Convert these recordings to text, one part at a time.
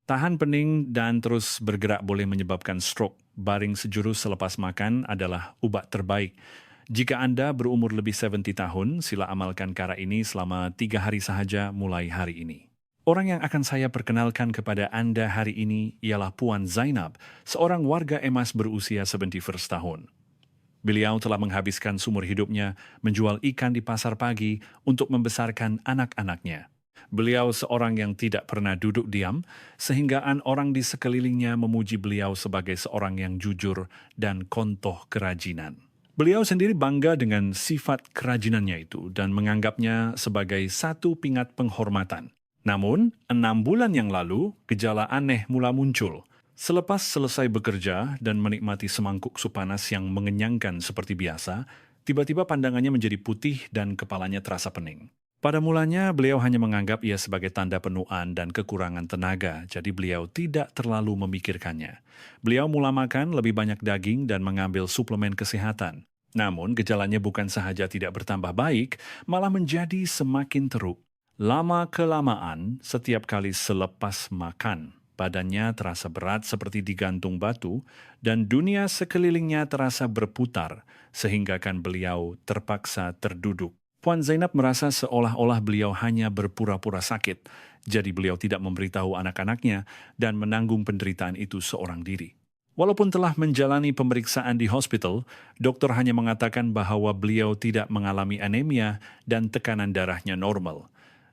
Tahan pening dan terus bergerak boleh menyebabkan stroke. Baring sejurus selepas makan adalah ubat terbaik. Jika Anda berumur lebih 70 tahun, sila amalkan cara ini selama 3 hari sahaja mulai hari ini. Orang yang akan saya perkenalkan kepada Anda hari ini ialah Puan Zainab, seorang warga emas berusia 71 tahun. Beliau telah menghabiskan sumur hidupnya menjual ikan di pasar pagi untuk membesarkan anak-anaknya. Beliau seorang yang tidak pernah duduk diam, sehinggaan orang di sekelilingnya memuji beliau sebagai seorang yang jujur dan kontoh kerajinan. Beliau sendiri bangga dengan sifat kerajinannya itu dan menganggapnya sebagai satu pingat penghormatan. Namun, 6 bulan yang lalu, gejala aneh mula muncul. Selepas selesai bekerja dan menikmati semangkuk sup panas yang mengenyangkan seperti biasa, tiba-tiba pandangannya menjadi putih dan kepalanya terasa pening. Pada mulanya, beliau hanya menganggap ia sebagai tanda penuaan dan kekurangan tenaga, jadi beliau tidak terlalu memikirkannya. Beliau mula makan lebih banyak daging dan mengambil suplemen kesehatan. Namun, gejalanya bukan sahaja tidak bertambah baik, malah menjadi semakin teruk. Lama-kelamaan, setiap kali selepas makan, badannya terasa berat seperti digantung batu, dan dunia sekelilingnya terasa berputar, sehingga kan beliau terpaksa terduduk. Puan Zainab merasa seolah-olah beliau hanya berpura-pura sakit, jadi beliau tidak memberitahu anak-anaknya dan menanggung penderitaan itu seorang diri. Walaupun telah menjalani pemeriksaan di hospital, dokter hanya mengatakan bahwa beliau tidak mengalami anemia dan tekanan darahnya normal.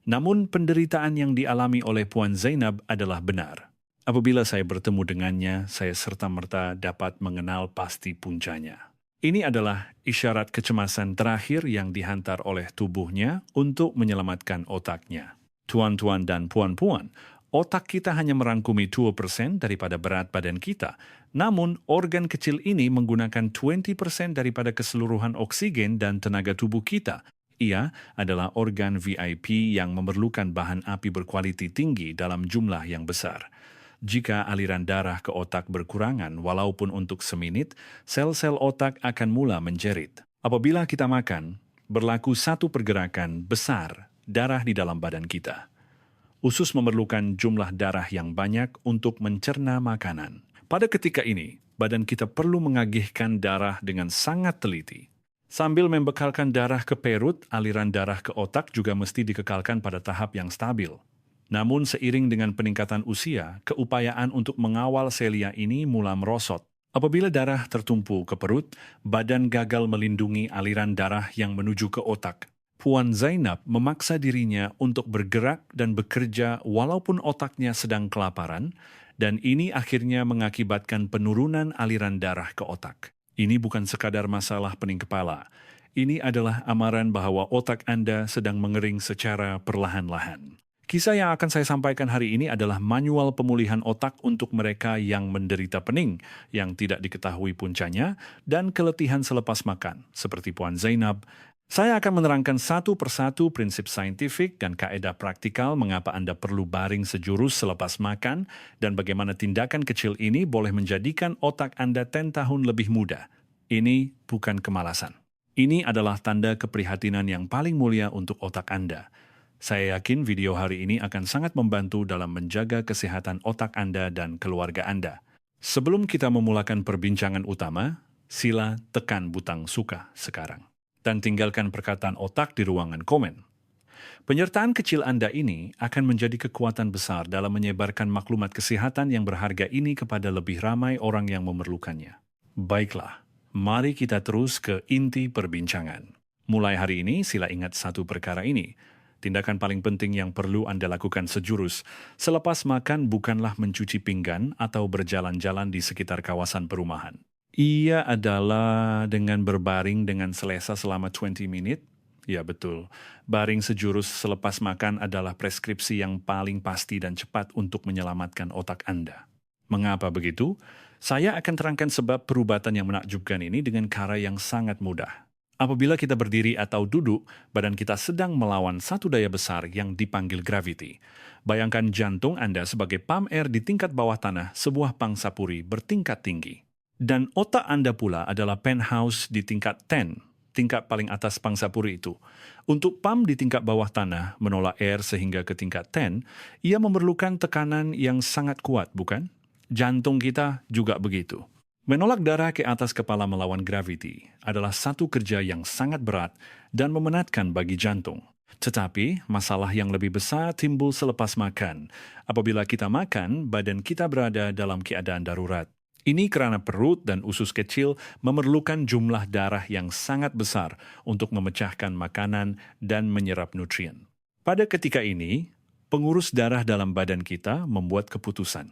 Namun penderitaan yang dialami oleh Puan Zainab adalah benar. Apabila saya bertemu dengannya, saya serta-merta dapat mengenal pasti puncanya. Ini adalah isyarat kecemasan terakhir yang dihantar oleh tubuhnya untuk menyelamatkan otaknya. Tuan-tuan dan puan-puan, otak kita hanya merangkumi 2% daripada berat badan kita. Namun, organ kecil ini menggunakan 20% daripada keseluruhan oksigen dan tenaga tubuh kita. Ia adalah organ VIP yang memerlukan bahan api berkualiti tinggi dalam jumlah yang besar. Jika aliran darah ke otak berkurangan walaupun untuk seminit, sel-sel otak akan mula menjerit. Apabila kita makan, berlaku satu pergerakan besar darah di dalam badan kita. Usus memerlukan jumlah darah yang banyak untuk mencerna makanan. Pada ketika ini, badan kita perlu mengagihkan darah dengan sangat teliti. Sambil membekalkan darah ke perut, aliran darah ke otak juga mesti dikekalkan pada tahap yang stabil. Namun seiring dengan peningkatan usia, keupayaan untuk mengawal selia ini mula merosot. Apabila darah tertumpu ke perut, badan gagal melindungi aliran darah yang menuju ke otak. Puan Zainab memaksa dirinya untuk bergerak dan bekerja walaupun otaknya sedang kelaparan, dan ini akhirnya mengakibatkan penurunan aliran darah ke otak. Ini bukan sekadar masalah pening kepala. Ini adalah amaran bahwa otak Anda sedang mengering secara perlahan-lahan. Kisah yang akan saya sampaikan hari ini adalah manual pemulihan otak untuk mereka yang menderita pening, yang tidak diketahui puncanya, dan keletihan selepas makan, seperti Puan Zainab. Saya akan menerangkan satu persatu prinsip saintifik dan kaedah praktikal mengapa Anda perlu baring sejurus selepas makan, dan bagaimana tindakan kecil ini boleh menjadikan otak Anda 10 tahun lebih muda. Ini bukan kemalasan. Ini adalah tanda keprihatinan yang paling mulia untuk otak Anda. Saya yakin video hari ini akan sangat membantu dalam menjaga kesehatan otak Anda dan keluarga Anda. Sebelum kita memulakan perbincangan utama, sila tekan butang suka sekarang. Dan tinggalkan perkataan otak di ruangan komen. Penyertaan kecil Anda ini akan menjadi kekuatan besar dalam menyebarkan maklumat kesehatan yang berharga ini kepada lebih ramai orang yang memerlukannya. Baiklah, mari kita terus ke inti perbincangan. Mulai hari ini, sila ingat satu perkara ini. Tindakan paling penting yang perlu Anda lakukan sejurus selepas makan bukanlah mencuci pinggan atau berjalan-jalan di sekitar kawasan perumahan. Ia adalah dengan berbaring dengan selesa selama 20 menit. Ya betul, baring sejurus selepas makan adalah preskripsi yang paling pasti dan cepat untuk menyelamatkan otak Anda. Mengapa begitu? Saya akan terangkan sebab perubatan yang menakjubkan ini dengan cara yang sangat mudah. Apabila kita berdiri atau duduk, badan kita sedang melawan satu daya besar yang dipanggil gravity. Bayangkan jantung Anda sebagai pam air di tingkat bawah tanah sebuah pangsapuri bertingkat tinggi. Dan otak Anda pula adalah penthouse di tingkat 10, tingkat paling atas pangsapuri itu. Untuk pam di tingkat bawah tanah menolak air sehingga ke tingkat 10, ia memerlukan tekanan yang sangat kuat, bukan? Jantung kita juga begitu. Menolak darah ke atas kepala melawan graviti adalah satu kerja yang sangat berat dan memenatkan bagi jantung. Tetapi, masalah yang lebih besar timbul selepas makan. Apabila kita makan, badan kita berada dalam keadaan darurat. Ini karena perut dan usus kecil memerlukan jumlah darah yang sangat besar untuk memecahkan makanan dan menyerap nutrien. Pada ketika ini, pengurus darah dalam badan kita membuat keputusan.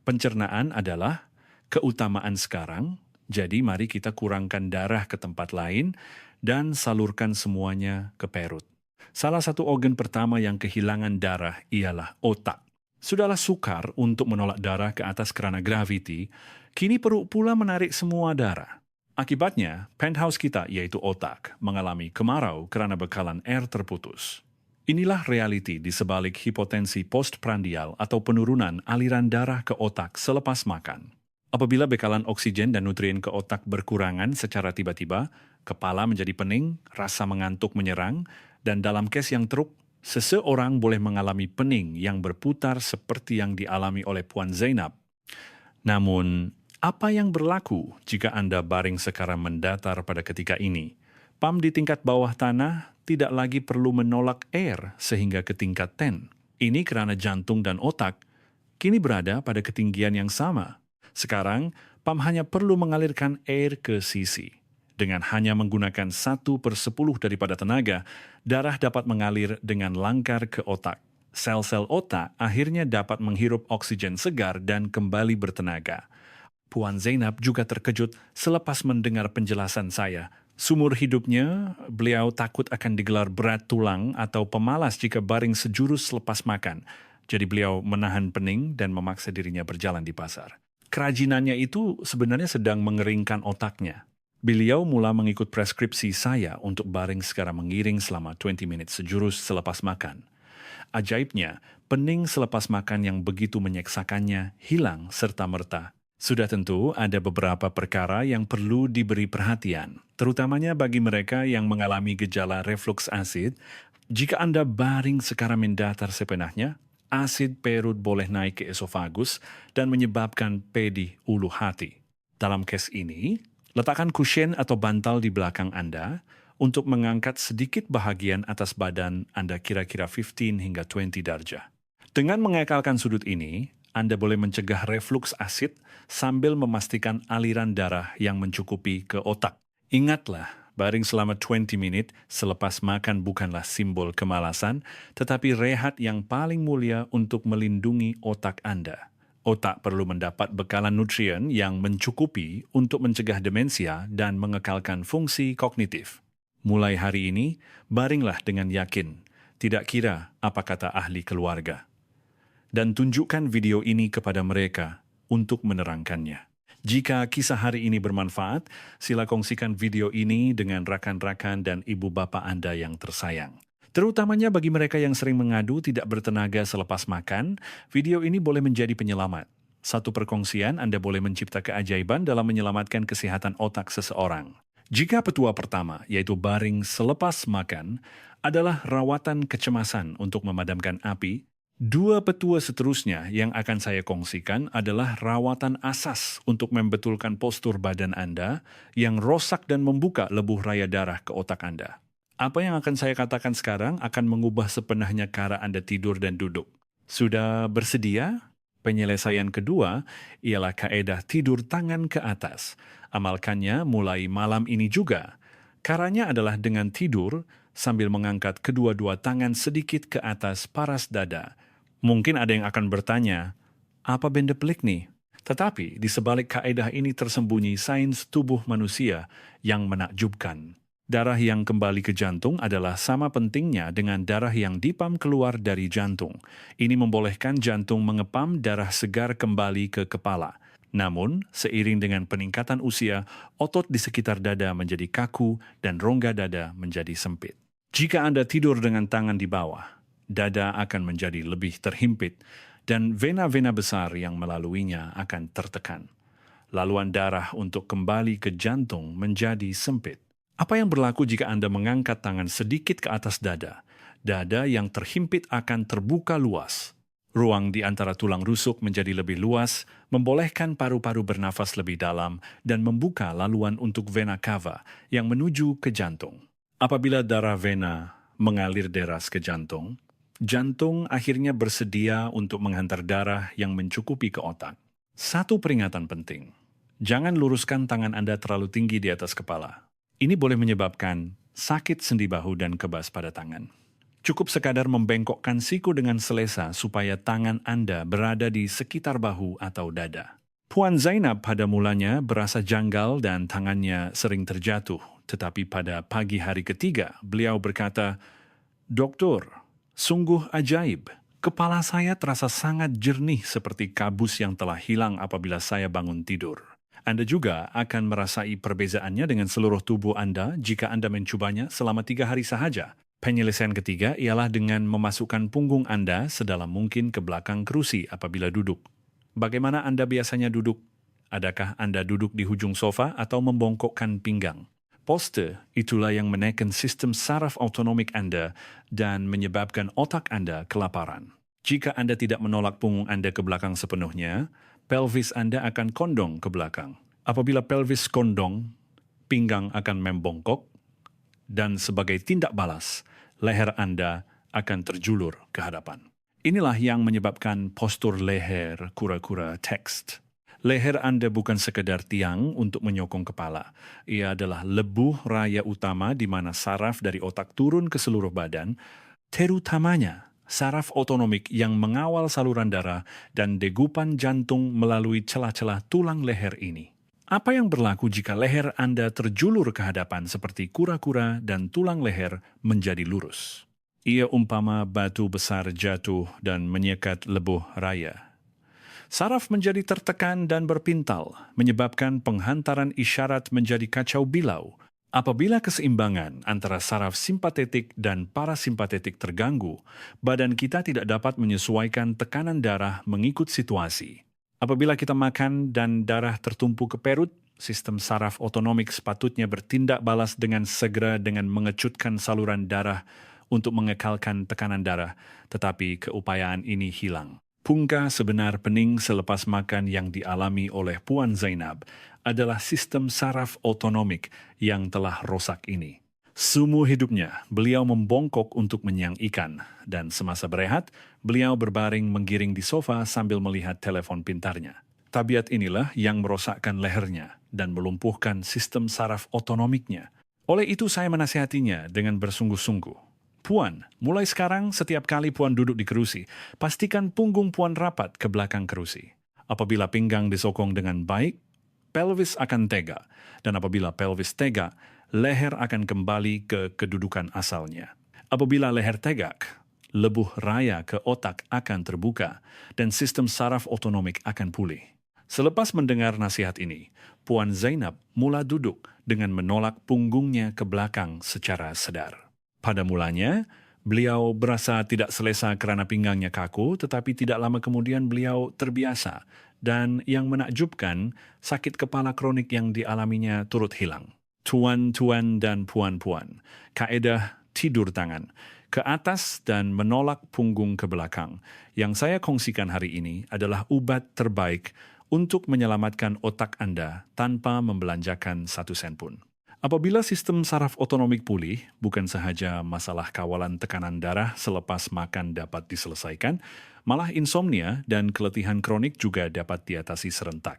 Pencernaan adalah keutamaan sekarang, jadi mari kita kurangkan darah ke tempat lain dan salurkan semuanya ke perut. Salah satu organ pertama yang kehilangan darah ialah otak. Sudahlah sukar untuk menolak darah ke atas kerana graviti, kini perlu pula menarik semua darah. Akibatnya, penthouse kita, yaitu otak, mengalami kemarau kerana bekalan air terputus. Inilah realiti di sebalik hipotensi postprandial atau penurunan aliran darah ke otak selepas makan. Apabila bekalan oksigen dan nutrien ke otak berkurangan secara tiba-tiba, kepala menjadi pening, rasa mengantuk menyerang, dan dalam kes yang teruk, seseorang boleh mengalami pening yang berputar seperti yang dialami oleh Puan Zainab. Namun, apa yang berlaku jika Anda baring sekarang mendatar pada ketika ini? Pam di tingkat bawah tanah tidak lagi perlu menolak air sehingga ke tingkat 10. Ini karena jantung dan otak kini berada pada ketinggian yang sama. Sekarang, pam hanya perlu mengalirkan air ke sisi. Dengan hanya menggunakan 1/10 daripada tenaga, darah dapat mengalir dengan langkar ke otak. Sel-sel otak akhirnya dapat menghirup oksigen segar dan kembali bertenaga. Puan Zainab juga terkejut selepas mendengar penjelasan saya. Sumur hidupnya, beliau takut akan digelar berat tulang atau pemalas jika baring sejurus selepas makan. Jadi beliau menahan pening dan memaksa dirinya berjalan di pasar. Kerajinannya itu sebenarnya sedang mengeringkan otaknya. Beliau mula mengikut preskripsi saya untuk baring secara mengiring selama 20 menit sejurus selepas makan. Ajaibnya, pening selepas makan yang begitu menyeksakannya hilang serta-merta. Sudah tentu ada beberapa perkara yang perlu diberi perhatian, terutamanya bagi mereka yang mengalami gejala reflux asid. Jika Anda baring secara mendatar sepenahnya, asid perut boleh naik ke esofagus dan menyebabkan pedih ulu hati. Dalam kes ini, letakkan kusyen atau bantal di belakang Anda untuk mengangkat sedikit bahagian atas badan Anda kira-kira 15 hingga 20 darjah. Dengan mengekalkan sudut ini, Anda boleh mencegah reflux asid sambil memastikan aliran darah yang mencukupi ke otak. Ingatlah, baring selama 20 menit selepas makan bukanlah simbol kemalasan, tetapi rehat yang paling mulia untuk melindungi otak Anda. Otak perlu mendapat bekalan nutrien yang mencukupi untuk mencegah demensia dan mengekalkan fungsi kognitif. Mulai hari ini, baringlah dengan yakin, tidak kira apa kata ahli keluarga. Dan tunjukkan video ini kepada mereka untuk menerangkannya. Jika kisah hari ini bermanfaat, sila kongsikan video ini dengan rakan-rakan dan ibu bapa Anda yang tersayang. Terutamanya bagi mereka yang sering mengadu tidak bertenaga selepas makan, video ini boleh menjadi penyelamat. Satu perkongsian Anda boleh mencipta keajaiban dalam menyelamatkan kesehatan otak seseorang. Jika petua pertama, yaitu baring selepas makan, adalah rawatan kecemasan untuk memadamkan api, dua petua seterusnya yang akan saya kongsikan adalah rawatan asas untuk membetulkan postur badan Anda yang rosak dan membuka lebuh raya darah ke otak Anda. Apa yang akan saya katakan sekarang akan mengubah sepenuhnya cara Anda tidur dan duduk. Sudah bersedia? Penyelesaian kedua ialah kaedah tidur tangan ke atas. Amalkannya mulai malam ini juga. Caranya adalah dengan tidur sambil mengangkat kedua-dua tangan sedikit ke atas paras dada. Mungkin ada yang akan bertanya, apa benda pelik nih? Tetapi di sebalik kaedah ini tersembunyi sains tubuh manusia yang menakjubkan. Darah yang kembali ke jantung adalah sama pentingnya dengan darah yang dipam keluar dari jantung. Ini membolehkan jantung mengepam darah segar kembali ke kepala. Namun, seiring dengan peningkatan usia, otot di sekitar dada menjadi kaku dan rongga dada menjadi sempit. Jika Anda tidur dengan tangan di bawah, dada akan menjadi lebih terhimpit dan vena-vena besar yang melaluinya akan tertekan. Laluan darah untuk kembali ke jantung menjadi sempit. Apa yang berlaku jika Anda mengangkat tangan sedikit ke atas dada? Dada yang terhimpit akan terbuka luas. Ruang di antara tulang rusuk menjadi lebih luas, membolehkan paru-paru bernafas lebih dalam, dan membuka laluan untuk vena cava yang menuju ke jantung. Apabila darah vena mengalir deras ke jantung, jantung akhirnya bersedia untuk menghantar darah yang mencukupi ke otak. Satu peringatan penting, jangan luruskan tangan Anda terlalu tinggi di atas kepala. Ini boleh menyebabkan sakit sendi bahu dan kebas pada tangan. Cukup sekadar membengkokkan siku dengan selesa supaya tangan Anda berada di sekitar bahu atau dada. Puan Zainab pada mulanya berasa janggal dan tangannya sering terjatuh, tetapi pada pagi hari ketiga beliau berkata, "Doktor, sungguh ajaib. Kepala saya terasa sangat jernih seperti kabus yang telah hilang apabila saya bangun tidur." Anda juga akan merasai perbezaannya dengan seluruh tubuh Anda jika Anda mencobanya selama 3 hari sahaja. Penyelesaian ketiga ialah dengan memasukkan punggung Anda sedalam mungkin ke belakang kerusi apabila duduk. Bagaimana Anda biasanya duduk? Adakah Anda duduk di ujung sofa atau membongkokkan pinggang? Postur itulah yang menekan sistem saraf otonomik Anda dan menyebabkan otak Anda kelaparan. Jika Anda tidak menolak punggung Anda ke belakang sepenuhnya, pelvis Anda akan kondong ke belakang. Apabila pelvis kondong, pinggang akan membongkok, dan sebagai tindak balas, leher Anda akan terjulur ke hadapan. Inilah yang menyebabkan postur leher kura-kura text. Leher Anda bukan sekedar tiang untuk menyokong kepala. Ia adalah lebuh raya utama di mana saraf dari otak turun ke seluruh badan, terutamanya saraf otonomik yang mengawal saluran darah dan degupan jantung melalui celah-celah tulang leher ini. Apa yang berlaku jika leher Anda terjulur ke hadapan seperti kura-kura dan tulang leher menjadi lurus? Ia umpama batu besar jatuh dan menyekat lebuh raya. Saraf menjadi tertekan dan berpintal, menyebabkan penghantaran isyarat menjadi kacau bilau. Apabila keseimbangan antara saraf simpatetik dan parasimpatetik terganggu, badan kita tidak dapat menyesuaikan tekanan darah mengikut situasi. Apabila kita makan dan darah tertumpu ke perut, sistem saraf otonomik sepatutnya bertindak balas dengan segera dengan mengecutkan saluran darah untuk mengekalkan tekanan darah, tetapi keupayaan ini hilang. Punca sebenar pening selepas makan yang dialami oleh Puan Zainab adalah sistem saraf otonomik yang telah rosak ini. Seumur hidupnya, beliau membongkok untuk menyang ikan, dan semasa berehat, beliau berbaring menggiring di sofa sambil melihat telepon pintarnya. Tabiat inilah yang merosakkan lehernya dan melumpuhkan sistem saraf otonomiknya. Oleh itu saya menasihatinya dengan bersungguh-sungguh. Puan, mulai sekarang setiap kali Puan duduk di kerusi, pastikan punggung Puan rapat ke belakang kerusi. Apabila pinggang disokong dengan baik, pelvis akan tegak, dan apabila pelvis tegak, leher akan kembali ke kedudukan asalnya. Apabila leher tegak, lebuh raya ke otak akan terbuka dan sistem saraf otonomik akan pulih. Selepas mendengar nasihat ini, Puan Zainab mula duduk dengan menolak punggungnya ke belakang secara sadar. Pada mulanya, beliau berasa tidak selesa kerana pinggangnya kaku, tetapi tidak lama kemudian beliau terbiasa dan yang menakjubkan, sakit kepala kronik yang dialaminya turut hilang. Tuan-tuan dan puan-puan, kaedah tidur tangan ke atas dan menolak punggung ke belakang yang saya kongsikan hari ini adalah ubat terbaik untuk menyelamatkan otak Anda tanpa membelanjakan 1 sen pun. Apabila sistem saraf otonomik pulih, bukan sahaja masalah kawalan tekanan darah selepas makan dapat diselesaikan, malah insomnia dan keletihan kronik juga dapat diatasi serentak.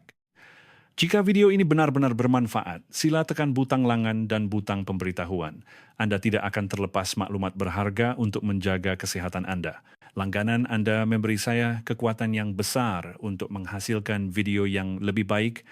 Jika video ini benar-benar bermanfaat, sila tekan butang langan dan butang pemberitahuan. Anda tidak akan terlepas maklumat berharga untuk menjaga kesehatan Anda. Langganan Anda memberi saya kekuatan yang besar untuk menghasilkan video yang lebih baik.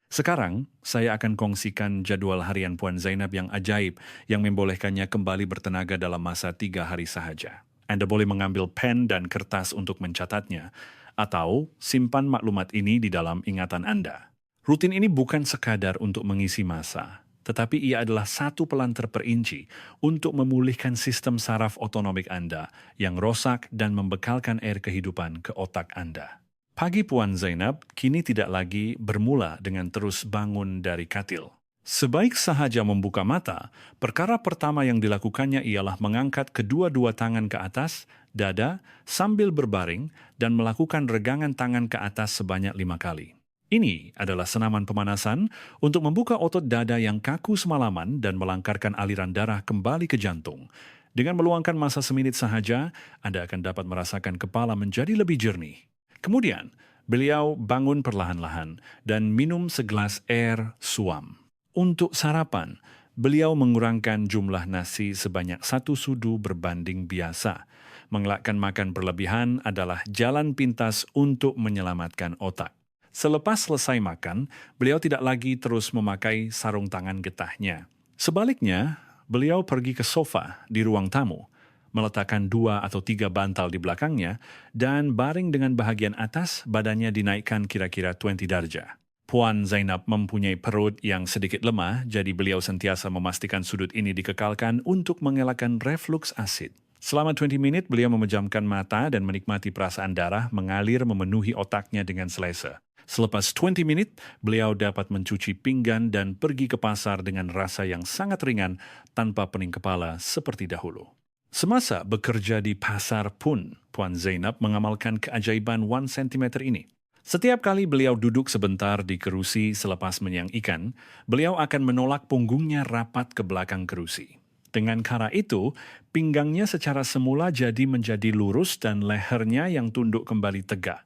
Sekarang, saya akan kongsikan jadual harian Puan Zainab yang ajaib yang membolehkannya kembali bertenaga dalam masa 3 hari sahaja. Anda boleh mengambil pen dan kertas untuk mencatatnya, atau simpan maklumat ini di dalam ingatan Anda. Rutin ini bukan sekadar untuk mengisi masa, tetapi ia adalah satu pelan terperinci untuk memulihkan sistem saraf otonomik Anda yang rosak dan membekalkan air kehidupan ke otak Anda. Pagi Puan Zainab kini tidak lagi bermula dengan terus bangun dari katil. Sebaik sahaja membuka mata, perkara pertama yang dilakukannya ialah mengangkat kedua-dua tangan ke atas, dada, sambil berbaring, dan melakukan regangan tangan ke atas sebanyak 5 kali. Ini adalah senaman pemanasan untuk membuka otot dada yang kaku semalaman dan melangkarkan aliran darah kembali ke jantung. Dengan meluangkan masa semenit sahaja, Anda akan dapat merasakan kepala menjadi lebih jernih. Kemudian, beliau bangun perlahan-lahan dan minum segelas air suam. Untuk sarapan, beliau mengurangkan jumlah nasi sebanyak 1 sudu berbanding biasa. Mengelakkan makan berlebihan adalah jalan pintas untuk menyelamatkan otak. Selepas selesai makan, beliau tidak lagi terus memakai sarung tangan getahnya. Sebaliknya, beliau pergi ke sofa di ruang tamu, meletakkan 2 atau 3 bantal di belakangnya, dan baring dengan bahagian atas badannya dinaikkan kira-kira 20 darjah. Puan Zainab mempunyai perut yang sedikit lemah, jadi beliau sentiasa memastikan sudut ini dikekalkan untuk mengelakkan reflux asid. Selama 20 menit, beliau memejamkan mata dan menikmati perasaan darah mengalir memenuhi otaknya dengan selesa. Selepas 20 menit, beliau dapat mencuci pinggan dan pergi ke pasar dengan rasa yang sangat ringan tanpa pening kepala seperti dahulu. Semasa bekerja di pasar pun, Puan Zainab mengamalkan keajaiban 1 cm ini. Setiap kali beliau duduk sebentar di kerusi selepas menyiang ikan, beliau akan menolak punggungnya rapat ke belakang kerusi. Dengan cara itu, pinggangnya secara semula menjadi lurus dan lehernya yang tunduk kembali tegak.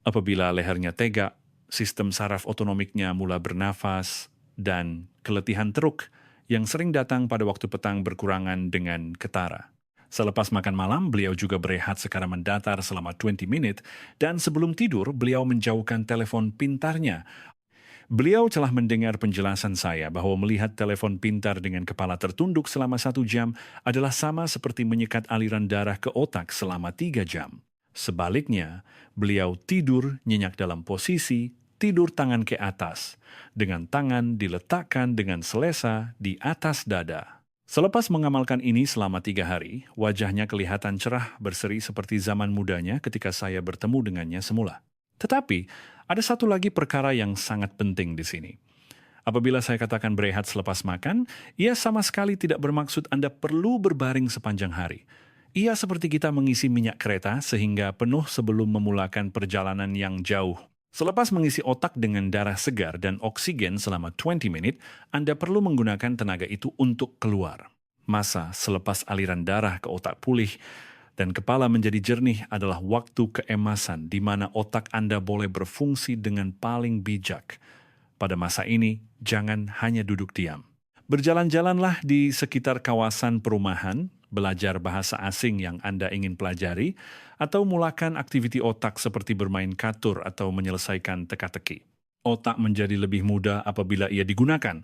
Apabila lehernya tegak, sistem saraf otonomiknya mula bernafas dan keletihan teruk yang sering datang pada waktu petang berkurangan dengan ketara. Selepas makan malam, beliau juga berehat secara mendatar selama 20 menit dan sebelum tidur, beliau menjauhkan telepon pintarnya. Beliau telah mendengar penjelasan saya bahwa melihat telepon pintar dengan kepala tertunduk selama 1 jam adalah sama seperti menyekat aliran darah ke otak selama 3 jam. Sebaliknya, beliau tidur nyenyak dalam posisi tidur tangan ke atas, dengan tangan diletakkan dengan selesa di atas dada. Selepas mengamalkan ini selama 3 hari, wajahnya kelihatan cerah berseri seperti zaman mudanya ketika saya bertemu dengannya semula. Tetapi, ada satu lagi perkara yang sangat penting di sini. Apabila saya katakan berehat selepas makan, ia sama sekali tidak bermaksud Anda perlu berbaring sepanjang hari. Ia seperti kita mengisi minyak kereta sehingga penuh sebelum memulakan perjalanan yang jauh. Selepas mengisi otak dengan darah segar dan oksigen selama 20 menit, Anda perlu menggunakan tenaga itu untuk keluar. Masa selepas aliran darah ke otak pulih dan kepala menjadi jernih adalah waktu keemasan di mana otak Anda boleh berfungsi dengan paling bijak. Pada masa ini, jangan hanya duduk diam. Berjalan-jalanlah di sekitar kawasan perumahan, belajar bahasa asing yang Anda ingin pelajari, atau mulakan aktiviti otak seperti bermain catur atau menyelesaikan teka-teki. Otak menjadi lebih mudah apabila ia digunakan.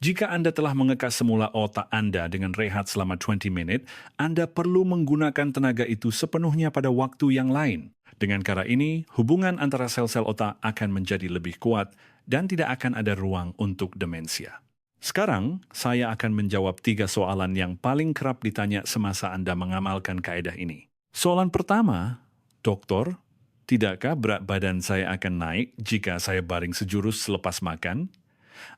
Jika Anda telah mengekas semula otak Anda dengan rehat selama 20 menit, Anda perlu menggunakan tenaga itu sepenuhnya pada waktu yang lain. Dengan cara ini, hubungan antara sel-sel otak akan menjadi lebih kuat dan tidak akan ada ruang untuk demensia. Sekarang, saya akan menjawab 3 soalan yang paling kerap ditanya semasa Anda mengamalkan kaedah ini. Soalan pertama, Dokter, tidakkah berat badan saya akan naik jika saya baring sejurus selepas makan?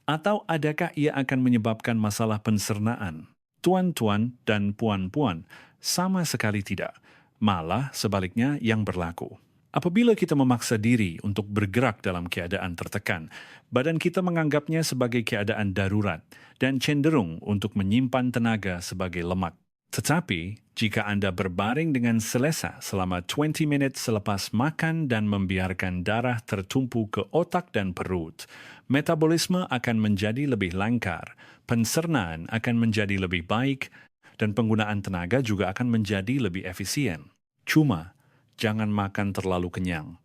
Atau adakah ia akan menyebabkan masalah pencernaan? Tuan-tuan dan puan-puan, sama sekali tidak. Malah sebaliknya yang berlaku. Apabila kita memaksa diri untuk bergerak dalam keadaan tertekan, badan kita menganggapnya sebagai keadaan darurat dan cenderung untuk menyimpan tenaga sebagai lemak. Tetapi, jika Anda berbaring dengan selesa selama 20 menit selepas makan dan membiarkan darah tertumpu ke otak dan perut, metabolisme akan menjadi lebih lancar, pencernaan akan menjadi lebih baik, dan penggunaan tenaga juga akan menjadi lebih efisien. Cuma, jangan makan terlalu kenyang.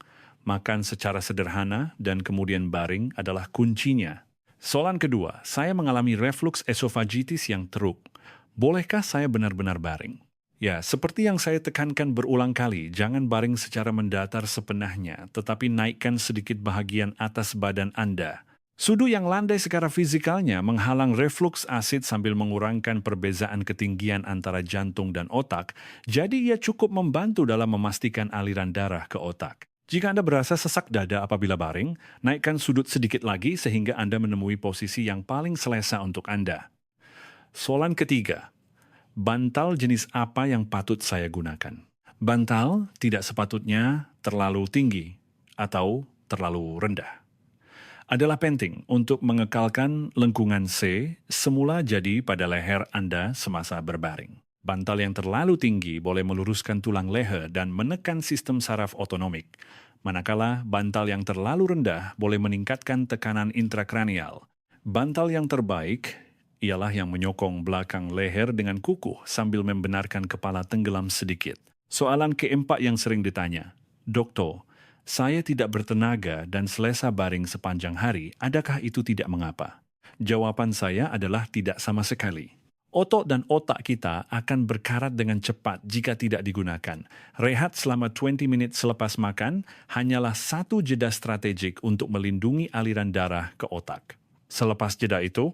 Makan secara sederhana dan kemudian baring adalah kuncinya. Soalan kedua, saya mengalami reflux esofagitis yang teruk. Bolehkah saya benar-benar baring? Ya, seperti yang saya tekankan berulang kali, jangan baring secara mendatar sepenahnya, tetapi naikkan sedikit bahagian atas badan Anda. Sudu yang landai secara fisikalnya menghalang reflux asid sambil mengurangkan perbezaan ketinggian antara jantung dan otak, jadi ia cukup membantu dalam memastikan aliran darah ke otak. Jika Anda berasa sesak dada apabila baring, naikkan sudut sedikit lagi sehingga Anda menemui posisi yang paling selesa untuk Anda. Soalan ketiga, bantal jenis apa yang patut saya gunakan? Bantal tidak sepatutnya terlalu tinggi atau terlalu rendah. Adalah penting untuk mengekalkan lengkungan C semula jadi pada leher Anda semasa berbaring. Bantal yang terlalu tinggi boleh meluruskan tulang leher dan menekan sistem saraf otonomik, manakala bantal yang terlalu rendah boleh meningkatkan tekanan intrakranial. Bantal yang terbaik ialah yang menyokong belakang leher dengan kukuh sambil membenarkan kepala tenggelam sedikit. Soalan keempat yang sering ditanya, Dokter, saya tidak bertenaga dan selesa baring sepanjang hari, adakah itu tidak mengapa? Jawaban saya adalah tidak sama sekali. Otot dan otak kita akan berkarat dengan cepat jika tidak digunakan. Rehat selama 20 menit selepas makan hanyalah satu jeda strategik untuk melindungi aliran darah ke otak. Selepas jeda itu,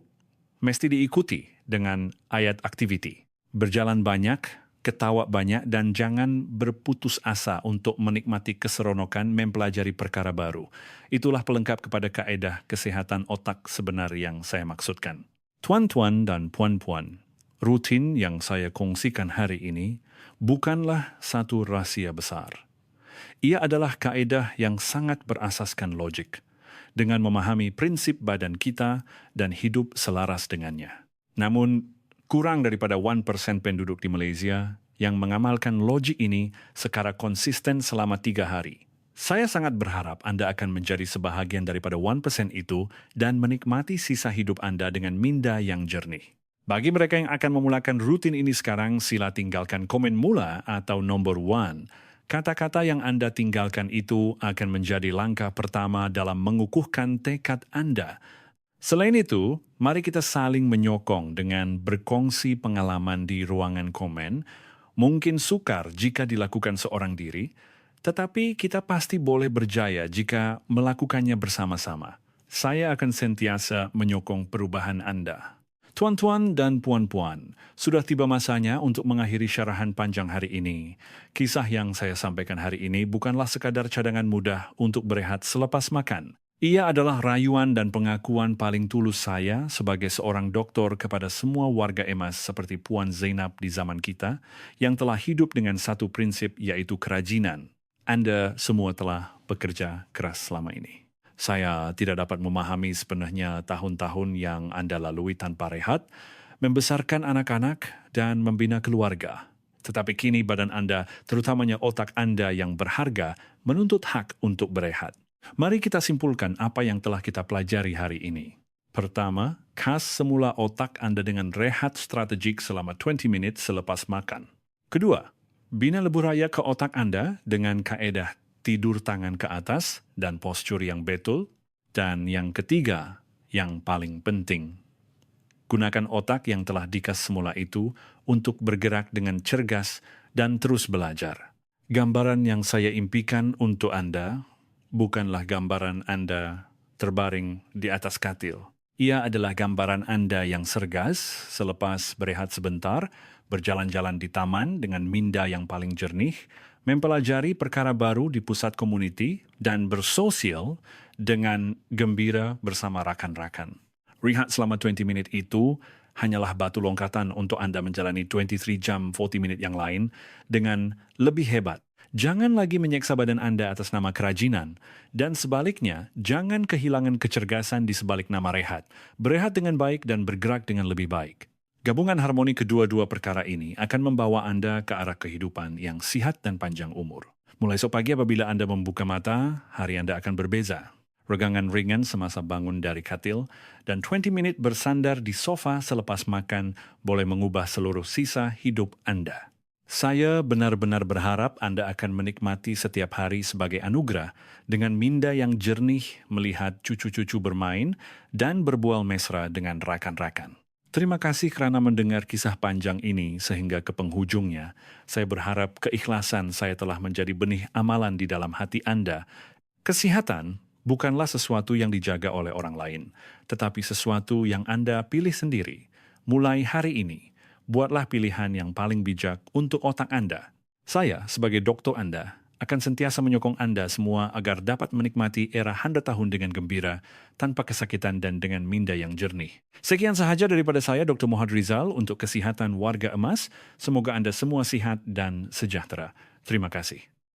mesti diikuti dengan ayat aktiviti. Berjalan banyak, ketawa banyak, dan jangan berputus asa untuk menikmati keseronokan mempelajari perkara baru. Itulah pelengkap kepada kaedah kesehatan otak sebenar yang saya maksudkan. Tuan-tuan dan puan-puan, rutin yang saya kongsikan hari ini bukanlah satu rahasia besar. Ia adalah kaedah yang sangat berasaskan logik, dengan memahami prinsip badan kita dan hidup selaras dengannya. Namun, kurang daripada 1% penduduk di Malaysia yang mengamalkan logik ini secara konsisten selama 3 hari. Saya sangat berharap Anda akan menjadi sebahagian daripada 1% itu dan menikmati sisa hidup Anda dengan minda yang jernih. Bagi mereka yang akan memulakan rutin ini sekarang, sila tinggalkan komen mula atau nombor 1. Kata-kata yang Anda tinggalkan itu akan menjadi langkah pertama dalam mengukuhkan tekad Anda. Selain itu, mari kita saling menyokong dengan berkongsi pengalaman di ruangan komen. Mungkin sukar jika dilakukan seorang diri, tetapi kita pasti boleh berjaya jika melakukannya bersama-sama. Saya akan sentiasa menyokong perubahan Anda. Tuan-tuan dan puan-puan, sudah tiba masanya untuk mengakhiri syarahan panjang hari ini. Kisah yang saya sampaikan hari ini bukanlah sekadar cadangan mudah untuk berehat selepas makan. Ia adalah rayuan dan pengakuan paling tulus saya sebagai seorang doktor kepada semua warga emas seperti Puan Zainab di zaman kita yang telah hidup dengan satu prinsip yaitu kerajinan. Anda semua telah bekerja keras selama ini. Saya tidak dapat memahami sepenuhnya tahun-tahun yang Anda lalui tanpa rehat, membesarkan anak-anak dan membina keluarga. Tetapi kini badan Anda, terutamanya otak Anda yang berharga, menuntut hak untuk berehat. Mari kita simpulkan apa yang telah kita pelajari hari ini. Pertama, khas semula otak Anda dengan rehat strategik selama 20 menit selepas makan. Kedua, bina lebuh raya ke otak Anda dengan kaedah tidur tangan ke atas dan postur yang betul. Dan yang ketiga, yang paling penting, gunakan otak yang telah dikas semula itu untuk bergerak dengan cergas dan terus belajar. Gambaran yang saya impikan untuk Anda bukanlah gambaran Anda terbaring di atas katil. Ia adalah gambaran Anda yang sergas selepas berehat sebentar, berjalan-jalan di taman dengan minda yang paling jernih, mempelajari perkara baru di pusat komuniti, dan bersosial dengan gembira bersama rakan-rakan. Rehat selama 20 menit itu hanyalah batu loncatan untuk Anda menjalani 23 jam 40 menit yang lain dengan lebih hebat. Jangan lagi menyeksa badan Anda atas nama kerajinan, dan sebaliknya, jangan kehilangan kecergasan di sebalik nama rehat. Berehat dengan baik dan bergerak dengan lebih baik. Gabungan harmoni kedua-dua perkara ini akan membawa Anda ke arah kehidupan yang sihat dan panjang umur. Mulai esok pagi apabila Anda membuka mata, hari Anda akan berbeza. Regangan ringan semasa bangun dari katil, dan 20 menit bersandar di sofa selepas makan boleh mengubah seluruh sisa hidup Anda. Saya benar-benar berharap Anda akan menikmati setiap hari sebagai anugerah dengan minda yang jernih melihat cucu-cucu bermain dan berbual mesra dengan rakan-rakan. Terima kasih kerana mendengar kisah panjang ini sehingga ke penghujungnya. Saya berharap keikhlasan saya telah menjadi benih amalan di dalam hati Anda. Kesehatan bukanlah sesuatu yang dijaga oleh orang lain, tetapi sesuatu yang Anda pilih sendiri. Mulai hari ini, buatlah pilihan yang paling bijak untuk otak Anda. Saya, sebagai dokter Anda, akan sentiasa menyokong Anda semua agar dapat menikmati era 100 tahun dengan gembira, tanpa kesakitan dan dengan minda yang jernih. Sekian sahaja daripada saya, Dr. Muhammad Rizal, untuk kesihatan warga emas. Semoga Anda semua sihat dan sejahtera. Terima kasih.